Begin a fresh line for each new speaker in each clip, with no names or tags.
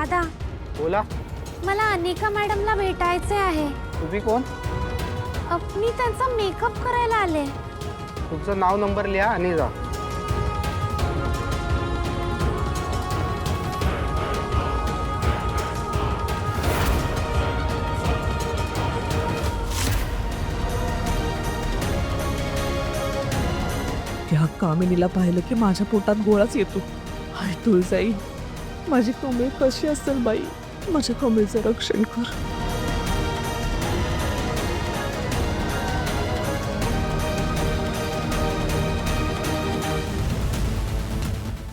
दादा
बोला.
मला अनिका मॅडमला भेटायचे आहे.
तुम्ही कोण?
मी त्यांचा मेकअप करायला आले.
तुमचं नाव नंबर लिहा आणि जा.
त्या कामिनीला पाहिलं की माझ्या पोटात गोळाच येतो. हाय तुळजाई, माझी कमळ कशी असेल बाई, माझ्या कमळचं रक्षण कर.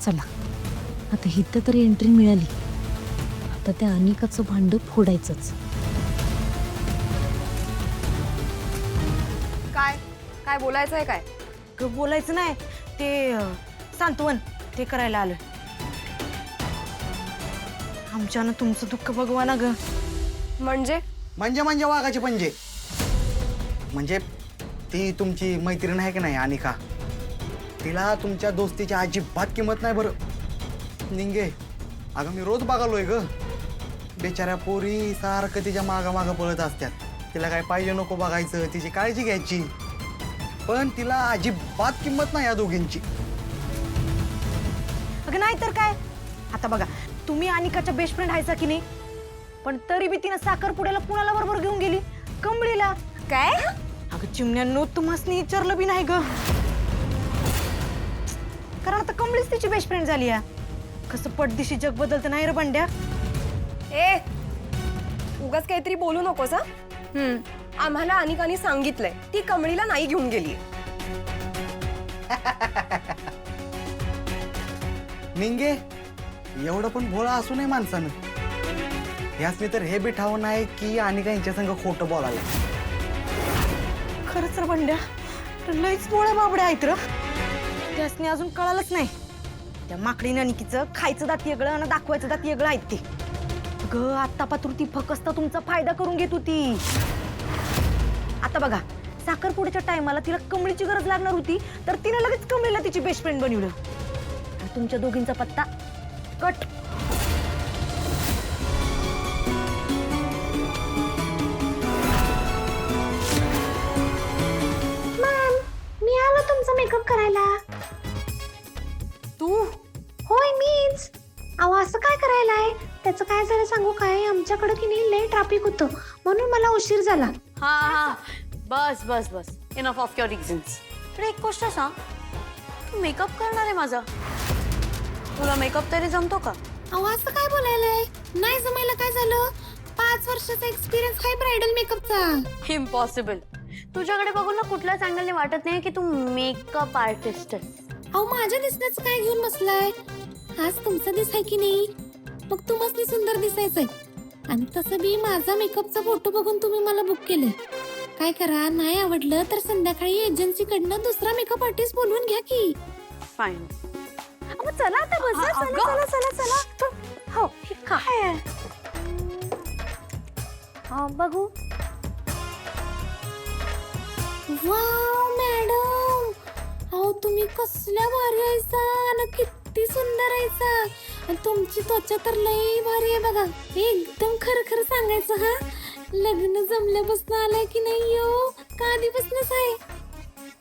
चला आता इथं तरी एंट्री मिळाली. आता त्या अनिकाचं भांड फोडायचंच.
काय काय बोलायचंय? काय
बोलायचं नाही ते सांत्वन ते करायला आलं. आमच्यानं तुमचं दुःख बघवा ग.
म्हणजे
म्हणजे वाघाचे पंजे. म्हणजे ती तुमची मैत्रीण आहे की नाही अनिका, तिला तुमच्या दोस्तीची अजिबात किंमत नाही बरं. निंगे, अगं मी रोज बघालोय ग. बेचाऱ्या पोरी सारखं तिच्या मागं पळत असतात. तिला काय पाहिजे नको बघायचं, तिची काळजी घ्यायची, पण तिला अजिबात किंमत नाही या दोघींची.
अगं नाही तर काय. आता बघा, तुम्ही अनिकाच्या बेस्ट फ्रेंड आहेसा की नाही, पण तरी बी तिनं साखरपुड्याला कुणाला बरोबर घेऊन गेली? कमळीला.
काय?
अगं चिमण्यांनो, तुम्हासनी विचारलं बी नाही ग. कारण आता कमळीच तिची बेस्ट फ्रेंड झाली आहे. कसं पटदिशी जग बदलतं नाही रे बंड्या.
ए उगाच काहीतरी बोलू नकोस हा. आम्हाला अनिकाने सांगितलंय ती कमळीला नाही घेऊन गेली.
निंगे, एवढं पण भोळा असू नये माणसानं. यासनी तर हे बी ठाव नाही की अनिका यांच्या संग खोटं बोलायला.
खरंच रे बंड्या, लईच बोळ्या बाबड्या आहेत र. त्यासनी अजून कळालंच नाही. त्या माकडीने अनिकीचं खायचं दात वेगळं आणि दाखवायचं दात वेगळं आहेत ते. ग आता पात्र ती फक्त तुमचा फायदा करून घेत होती. आता बघा, साखरपुड्याच्या टायमाला तिला कमळीची गरज लागणार होती, तर तिने लगेच कमळीला तिची बेस्ट फ्रेंड बनवलं. आणि तुमच्या दोघींचा पत्ता कट.
मॅम, मी आलो तुमचा मेकअप करायला.
तू
होय मीच. अहो असं काय करायला आहे? त्याचं काय झालं सांगू काय? आमच्याकडे की नाही लय ट्रॅफिक होतं, म्हणून मला उशीर झाला.
हा बस बस बस, इनफ ऑफ युअर रिझन्स. पण एक गोष्ट सांग, तू मेकअप करणार आहे माझा, तुला मेकअप तरी जमतो का?
अहो असं काय बोलायलाय? नाही जमायला काय झालं? 5 वर्षाचा एक्सपिरियन्स आहे ब्रायडल मेकअपचा.
इम्पॉसिबल. तुझ्याकडे बघून ना कुठल्याच अँगलने वाटत नाही की तू मेकअप आर्टिस्ट आहेस.
अहो माझ्या दिसण्याचं काय घेऊन बसलाय? हाच तुमचा दिस आहे की नाही? मग तुम्हाला सुंदर दिसायचंय. आणि तसं बी माझा मेकअपचा फोटो बघून तुम्ही मला बुक केलंय. काय करा, नाही आवडलं तर संध्याकाळी एजन्सीकडनं दुसरा मेकअप आर्टिस्ट बोलवून घ्या की.
फाईन.
चला आता बसा. चला चला चला चला. हो हे काय? बघू. वाव मॅडम, अहो तुम्ही कसल्या भारी आहेसा आणि किती सुंदर आहेसा. आणि तुमची त्वचा तर लई भारी आहे बघा. एकदम खरं सांगायचं हा, लग्न जमल्यापासून आलाय की नाही यो का आधीपासूनच आहे?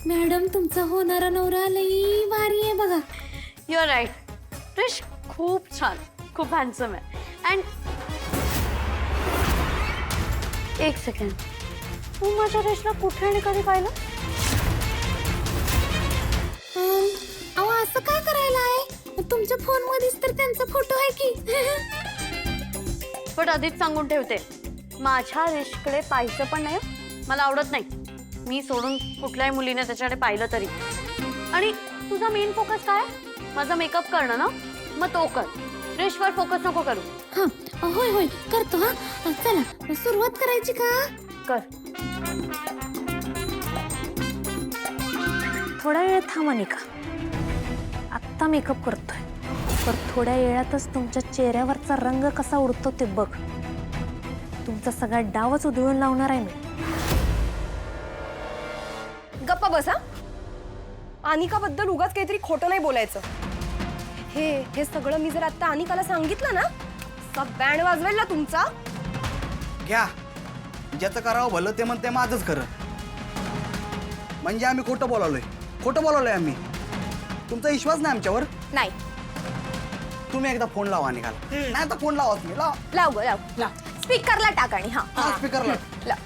मॅडम तुमचा होणारा नवरा लई भारी आहे बघा.
Your right. क्रिश खूप छान, खूप हँडसम आहे. अँड एक सेकंड, तू माझ्या रेशला कुठे आणि कधी पाहिलं?
अहो असं काय करायला आहे? तुमच्या फोन मध्येच तर त्यांचा फोटो आहे की.
पण आधीच सांगून ठेवते, माझ्या रेशकडे पाहायचं पण नाही. मला आवडत नाही. मी सोडून कुठल्याही मुलीने त्याच्याकडे पाहिलं तरी. आणि तुझा मेन फोकस काय? माझा मेकअप करणं ना, मग तो कर. रेशवर फोकस नको करू.
हां होय होय करतो. हा चला सुरुवात करायची का?
कर.
थोडा वेळ थांब अनिका, आत्ता मेकअप करतोय, पण थोड्या वेळातच तुमच्या चेहऱ्यावरचा रंग कसा उडतो ते बघ. तुमचा सगळा डावच उधळून लावणार आहे मी.
गप्प बसा. अनिकाबद्दल उगाच काहीतरी खोटं नाही बोलायचं. हे सगळं मी जर आता अनिकाला सांगितलं ना, असा बँड वाजवेल ना तुमचा.
घ्या, ज्याचं करावं भलं ते म्हणते माझंच खरं. म्हणजे आम्ही खोटं बोलावलोय आम्ही. तुमचा विश्वास नाही आमच्यावर.
नाही
तुम्ही एकदा फोन लावा निघाल. नाही तर फोन लावा तुम्ही.
लाव ग लाव. स्पीकरला टाक आणि हा
स्पीकरला.
लाव.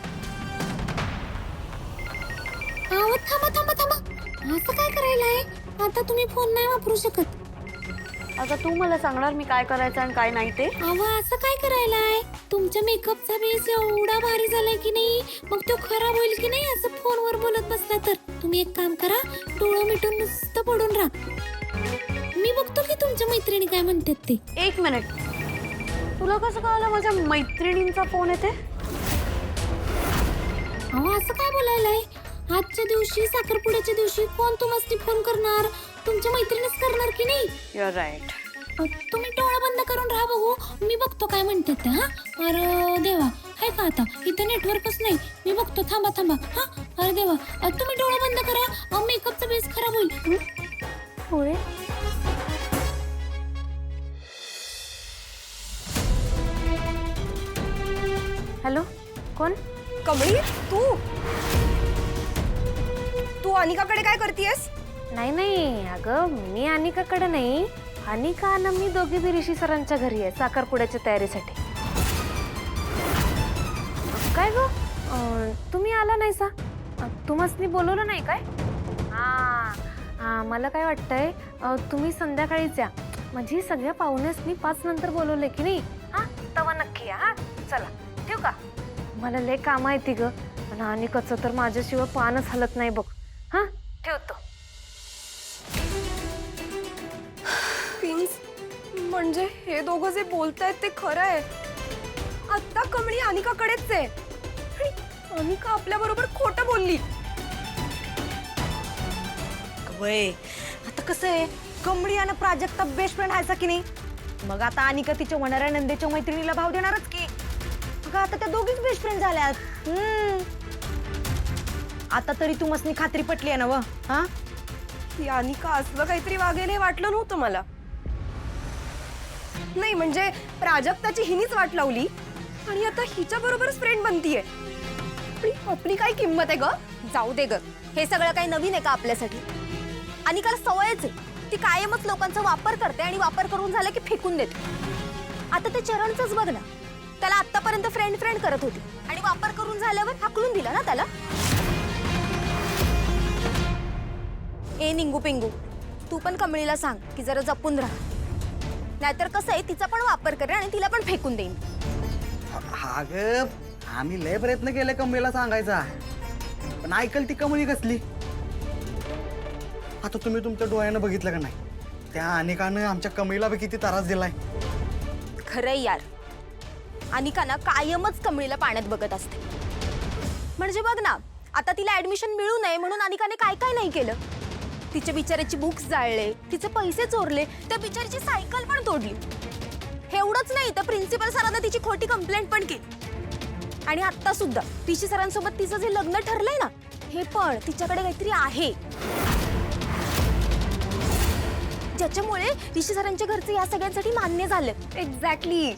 अहो थांबा थांबा थांबा, असं काय करायलाय? आता तुम्ही फोन नाही वापरू शकत.
आता तू मला सांगणार मी काय करायचं आणि काय नाही ते.
अहो असं काय करायलाय? तुमच्या मेकअपचा बेस एवढा भारी झालाय की नाही, मग तो खराब होईल की नाही असं फोनवर बोलत बसला तर. तुम्ही एक काम करा, डोळं मिटून नुसतं पडून राहा. मी बघतो की तुमच्या मैत्रिणी काय म्हणतात ते.
1 मिनिट, तुला कसं कळलं माझ्या मैत्रिणींचा फोन येते?
अहो असं काय बोलायलाय? आजच्या दिवशी साखरपुड्याच्या दिवशी कोण तुम्हाला फोन करणार? तुमच्या मैत्रिणीच करणार की नाही?
You are right.
तुम्ही डोळा बंद करून राहा, बघू मी बघतो काय म्हणतात ते. हा अरे देवा, आहे का आता इथं नेटवर्कच नाही. मी बघतो, थांबा थांबा. हा अरे देवा, तुम्ही डोळा बंद करा, मेकअपचा बेस खराब होईल.
होय. हॅलो, कोण?
कमळी, तू अनिकाकडे काय करतेयस?
नाही अगं, मी अनिकाकडे नाही. अनिका आणि मी दोघी बी ऋषी सरांच्या घरी आहे साखरपुड्याच्या तयारीसाठी. काय गो, तुम्ही आला नाही सा? तुम्हासनी बोलवलं नाही काय? हा मला काय वाटतंय, तुम्ही संध्याकाळीच या. म्हणजे सगळ्या पाहुण्यासनी 5 नंतर बोलवले की नाही. हा तवा नक्की या. हा चला, ठेवू का? मला लय काम आहे ती ग, आणि अनिकाचं तर माझ्याशिवाय पानच हलत नाही बघ. हा ठेवतो.
म्हणजे हे दोघं जे बोलतायत ते खरं आहे. आता कमळी अनिकाकडेच आहे आणि अनिका आपल्या बरोबर खोटं बोलली.
वय आता कसं आहे, कमळी आणि प्राजक्ता बेस्ट फ्रेंड आहे की नाही. मग आता अनिका तिच्या होणाऱ्या नंदेच्या मैत्रिणीला भाव देणारच की. मग आता त्या दोघीच बेस्ट फ्रेंड झाल्यात. आता तरी तुम्हाला खात्री पटली आहे ना व? हा,
ही अनिका असलं काहीतरी वागेल हे वाटलं नव्हतं मला. नाही म्हणजे प्राजक्ताची हिनीच वाट लावली आणि आता हिच्या बरोबरच फ्रेंड बनतीये. आपली काय किंमत आहे ग?
जाऊ दे ग, हे सगळं काही नवीन आहे का आपल्यासाठी? अनिकाला सवयच आहे, ती कायमच लोकांचा वापर करते आणि वापर करून झालं की फेकून देते. आता ते चरणचंच बघ ना, त्याला आतापर्यंत फ्रेंड करत होती आणि वापर करून झाल्यावर हाकलून दिला ना त्याला. ए निंगू पिंगू, तू पण कमळीला सांग की जरा जपून राहा, नाहीतर कसं आहे तिचा पण वापर करेन आणि तिला पण फेकून देईन.
हा ग, आम्ही लय प्रयत्न केले कमळीला सांगायचा, पण ऐकल ती कमळी कसली. आता तुम्ही तुमच्या डोळ्यानं बघितलं का नाही, त्या अनेकानं आमच्या कमळीला बी किती त्रास दिलाय.
खरंय यार, अनिकाना कायमच कमळीला पाण्यात बघत असते. म्हणजे बघ ना, आता तिला ऍडमिशन मिळू नये म्हणून अनिकाने काय काय नाही केलं. तिच्या बिचाऱ्याची बुक्स जाळले, तिचे पैसे चोरले, त्या बिचारीची सायकल पण तोडली. एवढंच नाही तर प्रिन्सिपल सरांना तिची खोटी कंप्लेंट पण केली. आणि आता सुद्धा ऋषी सरांसोबत तिचं जे लग्न ठरलंय ना, हे पण तिच्याकडे काहीतरी आहे, ज्याच्यामुळे ऋषी सरांच्या घरचे या सगळ्यांसाठी मान्य झाले.
एक्झॅक्टली.